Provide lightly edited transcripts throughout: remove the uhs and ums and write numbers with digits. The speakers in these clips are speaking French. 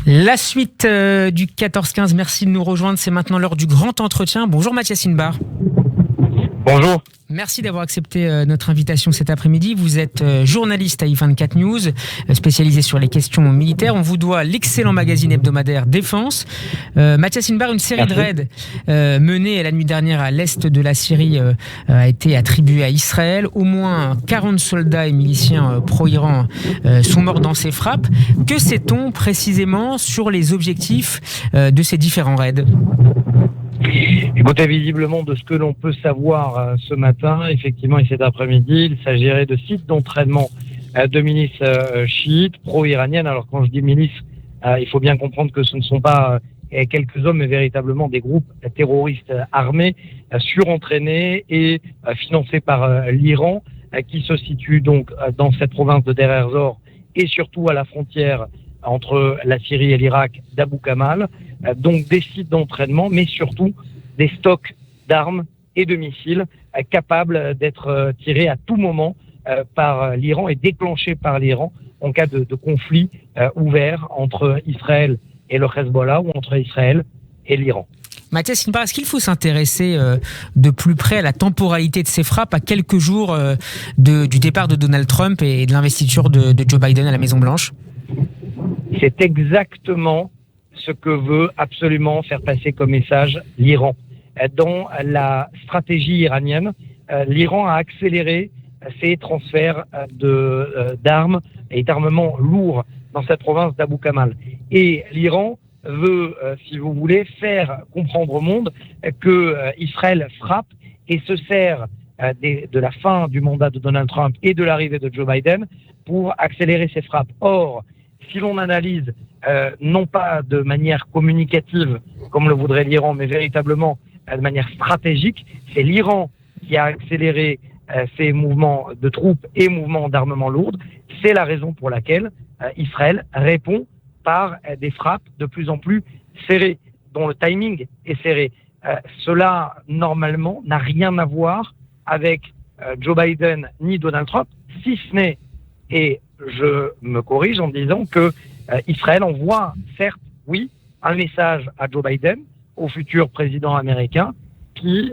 La suite du 14-15, merci de nous rejoindre. C'est maintenant l'heure du grand entretien. Bonjour Mathias Inbar. Bonjour. Merci d'avoir accepté notre invitation cet après-midi. Vous êtes journaliste à i24 News, spécialisé sur les questions militaires. On vous doit l'excellent magazine hebdomadaire Défense. Mathias Inbar, une série de raids menés la nuit dernière à l'est de la Syrie a été attribuée à Israël. Au moins 40 soldats et miliciens pro-Iran sont morts dans ces frappes. Que sait-on précisément sur les objectifs de ces différents raids ? Écoutez, visiblement, de ce que l'on peut savoir ce matin, effectivement, et cet après-midi, il s'agirait de sites d'entraînement de milices chiites, pro-iraniennes. Alors, quand je dis milices, il faut bien comprendre que ce ne sont pas quelques hommes, mais véritablement des groupes terroristes armés, surentraînés et financés par l'Iran, qui se situe donc dans cette province de Deir ez-Zor et surtout à la frontière entre la Syrie et l'Irak d'Abu Kamal. Donc des sites d'entraînement, mais surtout des stocks d'armes et de missiles capables d'être tirés à tout moment par l'Iran et déclenchés par l'Iran en cas de conflit ouvert entre Israël et le Hezbollah ou entre Israël et l'Iran. Mathias Inbar, est-ce qu'il faut s'intéresser de plus près à la temporalité de ces frappes à quelques jours du départ de Donald Trump et de l'investiture de Joe Biden à la Maison-Blanche ? C'est exactement ce que veut absolument faire passer comme message l'Iran. Dans la stratégie iranienne, l'Iran a accéléré ses transferts d'armes et d'armements lourds dans cette province d'Abu Kamal. Et l'Iran veut, si vous voulez, faire comprendre au monde que Israël frappe et se sert de la fin du mandat de Donald Trump et de l'arrivée de Joe Biden pour accélérer ses frappes. Or, si l'on analyse non pas de manière communicative, comme le voudrait l'Iran, mais véritablement de manière stratégique, c'est l'Iran qui a accéléré ses mouvements de troupes et mouvements d'armement lourd. C'est la raison pour laquelle Israël répond par des frappes de plus en plus serrées, dont le timing est serré. Cela, normalement, n'a rien à voir avec Joe Biden ni Donald Trump, si ce n'est, et je me corrige en disant que Israël envoie, certes, oui, un message à Joe Biden, au futur président américain, qui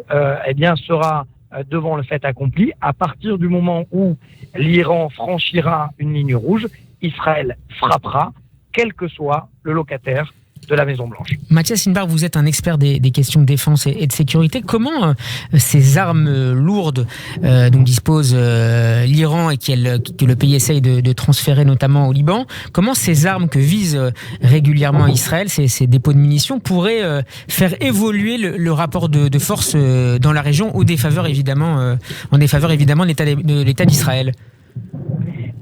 sera devant le fait accompli. À partir du moment où l'Iran franchira une ligne rouge, Israël frappera, quel que soit le locataire de la Maison-Blanche. Mathias Inbar, vous êtes un expert des questions de défense et de sécurité. Comment ces armes lourdes dont dispose l'Iran et que le pays essaye de transférer notamment au Liban, comment ces armes que vise régulièrement Israël, ces dépôts de munitions, pourraient faire évoluer le rapport de force dans la région en défaveur évidemment de l'État d'Israël ?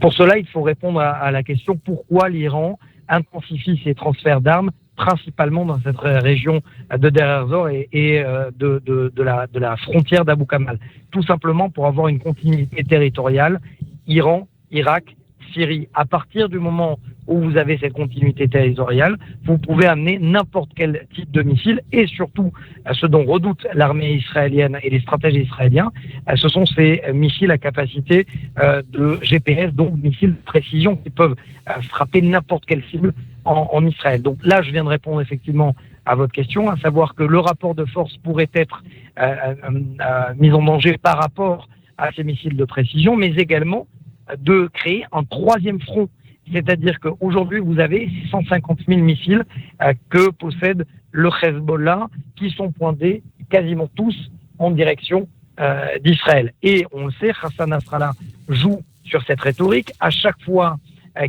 Pour cela, il faut répondre à la question pourquoi l'Iran intensifie ses transferts d'armes, principalement dans cette région de Deir ez-Zor et de la frontière d'Abu Kamal. Tout simplement pour avoir une continuité territoriale, Iran, Irak, Syrie. À partir du moment où vous avez cette continuité territoriale, vous pouvez amener n'importe quel type de missile et surtout ce dont redoute l'armée israélienne et les stratèges israéliens, ce sont ces missiles à capacité de GPS, donc missiles de précision qui peuvent frapper n'importe quelle cible en Israël. Donc là, je viens de répondre effectivement à votre question, à savoir que le rapport de force pourrait être mis en danger par rapport à ces missiles de précision, mais également de créer un troisième front. C'est-à-dire qu'aujourd'hui, vous avez 150 000 missiles que possède le Hezbollah qui sont pointés quasiment tous en direction d'Israël. Et on le sait, Hassan Nasrallah joue sur cette rhétorique. À chaque fois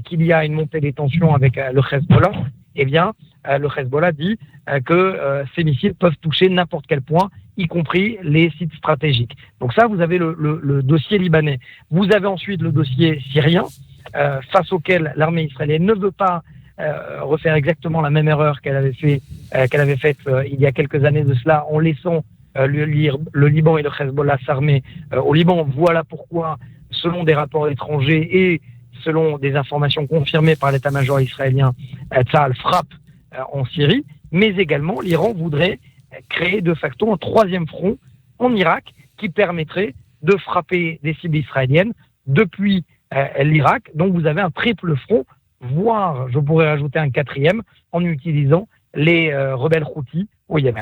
qu'il y a une montée des tensions avec le Hezbollah, eh bien, le Hezbollah dit que ces missiles peuvent toucher n'importe quel point, y compris les sites stratégiques. Donc ça, vous avez le dossier libanais. Vous avez ensuite le dossier syrien, face auquel l'armée israélienne ne veut pas refaire exactement la même erreur qu'elle avait faite il y a quelques années de cela, en laissant le Liban et le Hezbollah s'armer au Liban. Voilà pourquoi, selon des rapports étrangers et selon des informations confirmées par l'état-major israélien, Tsahal frappe en Syrie, mais également l'Iran voudrait créer de facto un troisième front en Irak qui permettrait de frapper des cibles israéliennes depuis l'Irak. Donc vous avez un triple front voire, je pourrais rajouter un quatrième, en utilisant les rebelles Houthis au Yémen.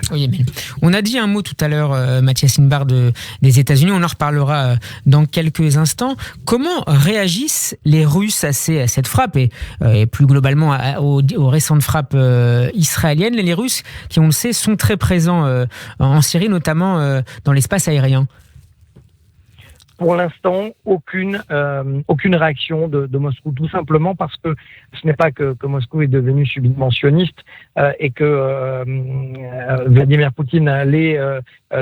On a dit un mot tout à l'heure, Mathias Inbar, des États-Unis. On en reparlera dans quelques instants. Comment réagissent les Russes à cette frappe et plus globalement aux récentes frappes israéliennes? Les Russes, qui on le sait, sont très présents en Syrie, notamment dans l'espace aérien. Pour l'instant, aucune réaction de Moscou, tout simplement parce que ce n'est pas que Moscou est devenu subitement sioniste et que Vladimir Poutine l'est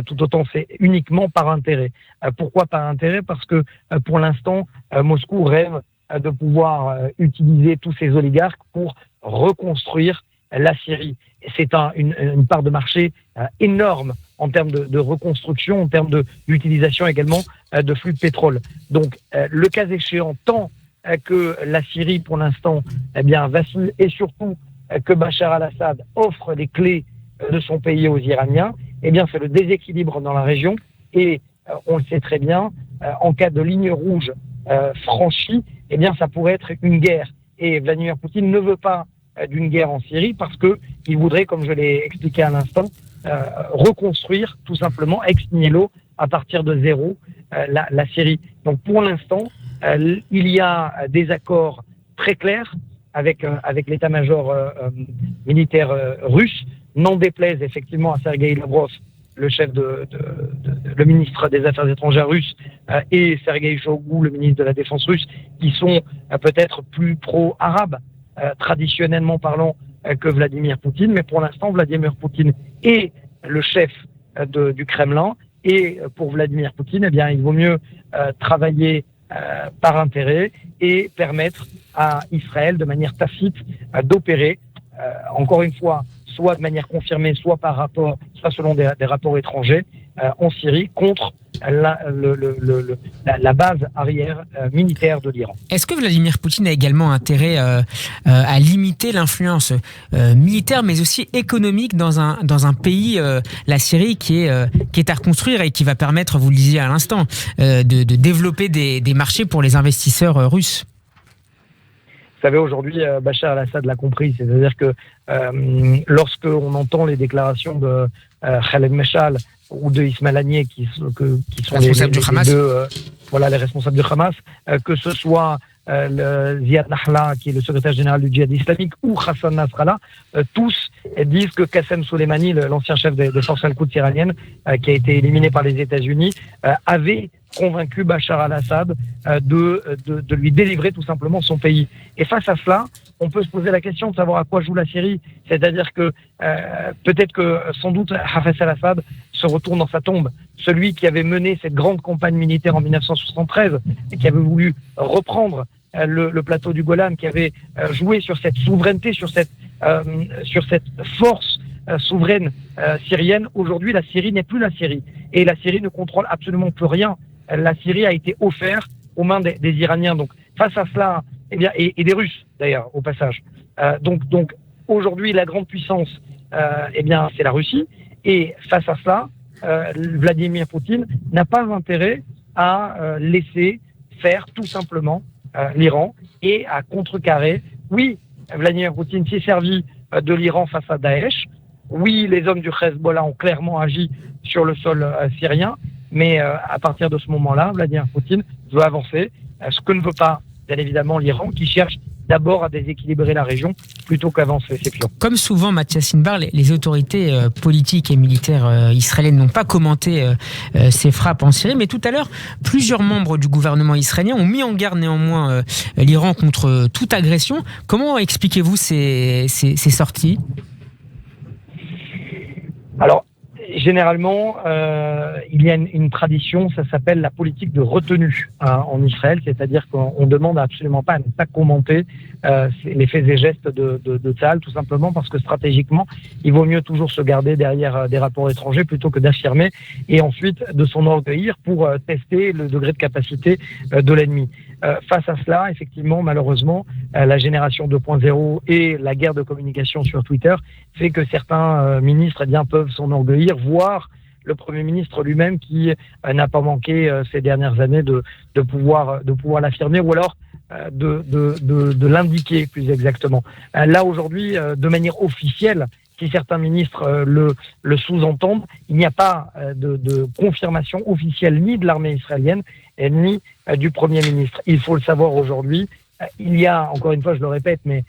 tout autant, c'est uniquement par intérêt. Pourquoi par intérêt? Parce que pour l'instant, Moscou rêve de pouvoir utiliser tous ces oligarques pour reconstruire la Syrie. C'est une part de marché énorme en termes de reconstruction, en termes d'utilisation également de flux de pétrole. Donc, le cas échéant, tant que la Syrie, pour l'instant, vacille, et surtout que Bachar al-Assad offre les clés de son pays aux Iraniens, c'est le déséquilibre dans la région. Et on le sait très bien, en cas de ligne rouge franchie, ça pourrait être une guerre. Et Vladimir Poutine ne veut pas d'une guerre en Syrie parce qu'il voudrait, comme je l'ai expliqué à l'instant, reconstruire tout simplement ex nihilo à partir de zéro la Syrie. Donc pour l'instant, il y a des accords très clairs avec l'état-major militaire russe, n'en déplaise effectivement à Sergueï Lavrov, le chef le ministre des Affaires étrangères russe, et Sergueï Shoigu, le ministre de la Défense russe, qui sont peut-être plus pro-arabes, traditionnellement parlant, que Vladimir Poutine. Mais pour l'instant, Vladimir Poutine est le chef du Kremlin. Et pour Vladimir Poutine, il vaut mieux travailler par intérêt et permettre à Israël, de manière tacite, d'opérer, encore une fois, soit de manière confirmée, soit selon des rapports étrangers, en Syrie, contre la base arrière militaire de l'Iran. Est-ce que Vladimir Poutine a également intérêt à limiter l'influence militaire, mais aussi économique dans un pays, la Syrie, qui est à reconstruire et qui va permettre, vous le disiez à l'instant, de développer des marchés pour les investisseurs russes? Vous savez, aujourd'hui, Bachar al-Assad l'a compris, c'est-à-dire que lorsque on entend les déclarations de Khaled Meshal ou de Ismail Haniyeh, qui sont les deux, les responsables du Hamas, que ce soit Ziad Nahla, qui est le secrétaire général du djihad islamique, ou Hassan Nasrallah, tous disent que Qassem Soleimani, l'ancien chef des forces al-Quds iraniennes, qui a été éliminé par les États-Unis, avait convaincu Bachar al-Assad de lui délivrer tout simplement son pays. Et face à cela, on peut se poser la question de savoir à quoi joue la Syrie. C'est-à-dire que peut-être que sans doute Hafez al-Assad se retourne dans sa tombe. Celui qui avait mené cette grande campagne militaire en 1973 et qui avait voulu reprendre le plateau du Golan, qui avait joué sur cette souveraineté, sur cette force souveraine syrienne. Aujourd'hui, la Syrie n'est plus la Syrie. Et la Syrie ne contrôle absolument plus rien. La Syrie a été offerte aux mains des Iraniens. Donc, face à cela, et des Russes, d'ailleurs, au passage. Donc aujourd'hui, la grande puissance, c'est la Russie. Et face à cela, Vladimir Poutine n'a pas intérêt à laisser faire tout simplement l'Iran et à contrecarrer. Oui, Vladimir Poutine s'est servi de l'Iran face à Daesh. Oui, les hommes du Hezbollah ont clairement agi sur le sol syrien. Mais à partir de ce moment-là, Vladimir Poutine veut avancer, ce que ne veut pas, bien évidemment, l'Iran, qui cherche d'abord à déséquilibrer la région plutôt qu'avancer ses pions. Comme souvent, Mathias Inbar, les autorités politiques et militaires israéliennes n'ont pas commenté ces frappes en Syrie, mais tout à l'heure, plusieurs membres du gouvernement israélien ont mis en garde néanmoins l'Iran contre toute agression. Comment expliquez-vous ces sorties ? Alors, généralement, il y a une tradition, ça s'appelle la politique de retenue en Israël, c'est-à-dire qu'on demande absolument pas à ne pas commenter les faits et gestes de Tsahal, tout simplement parce que stratégiquement, il vaut mieux toujours se garder derrière des rapports étrangers plutôt que d'affirmer et ensuite de s'enorgueillir pour tester le degré de capacité de l'ennemi. Face à cela, effectivement, malheureusement, la génération 2.0 et la guerre de communication sur Twitter fait que certains ministres peuvent s'enorgueillir, voire le Premier ministre lui-même qui n'a pas manqué ces dernières années de pouvoir l'affirmer, ou alors de l'indiquer plus exactement. Là aujourd'hui, de manière officielle, si certains ministres le sous-entendent, il n'y a pas de confirmation officielle ni de l'armée israélienne ni du Premier ministre. Il faut le savoir aujourd'hui. Il y a, encore une fois, je me répète, mais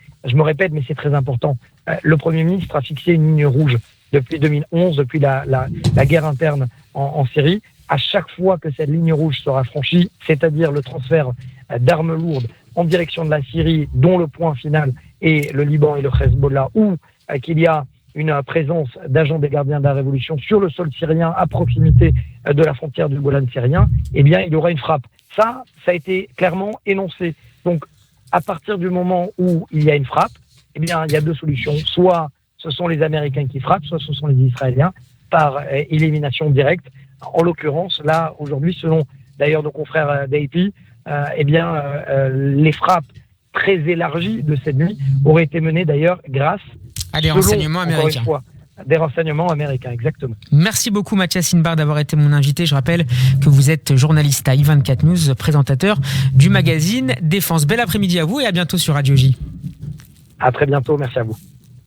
c'est très important. Le Premier ministre a fixé une ligne rouge depuis 2011, depuis la guerre interne en Syrie. À chaque fois que cette ligne rouge sera franchie, c'est-à-dire le transfert d'armes lourdes en direction de la Syrie, dont le point final est le Liban et le Hezbollah, ou qu'il y a une présence d'agents des gardiens de la Révolution sur le sol syrien à proximité de la frontière du Golan syrien, eh bien, il y aura une frappe. Ça a été clairement énoncé. Donc, à partir du moment où il y a une frappe, eh bien, il y a deux solutions. Soit ce sont les Américains qui frappent, soit ce sont les Israéliens par élimination directe. En l'occurrence, là, aujourd'hui, selon d'ailleurs nos confrères d'AP, eh bien, les frappes très élargies de cette nuit auraient été menées d'ailleurs grâce à des renseignements américains. Des renseignements américains, exactement. Merci beaucoup Mathias Inbar d'avoir été mon invité. Je rappelle que vous êtes journaliste à i24 News, présentateur du magazine Défense. Bel après-midi à vous et à bientôt sur Radio J. À très bientôt, merci à vous.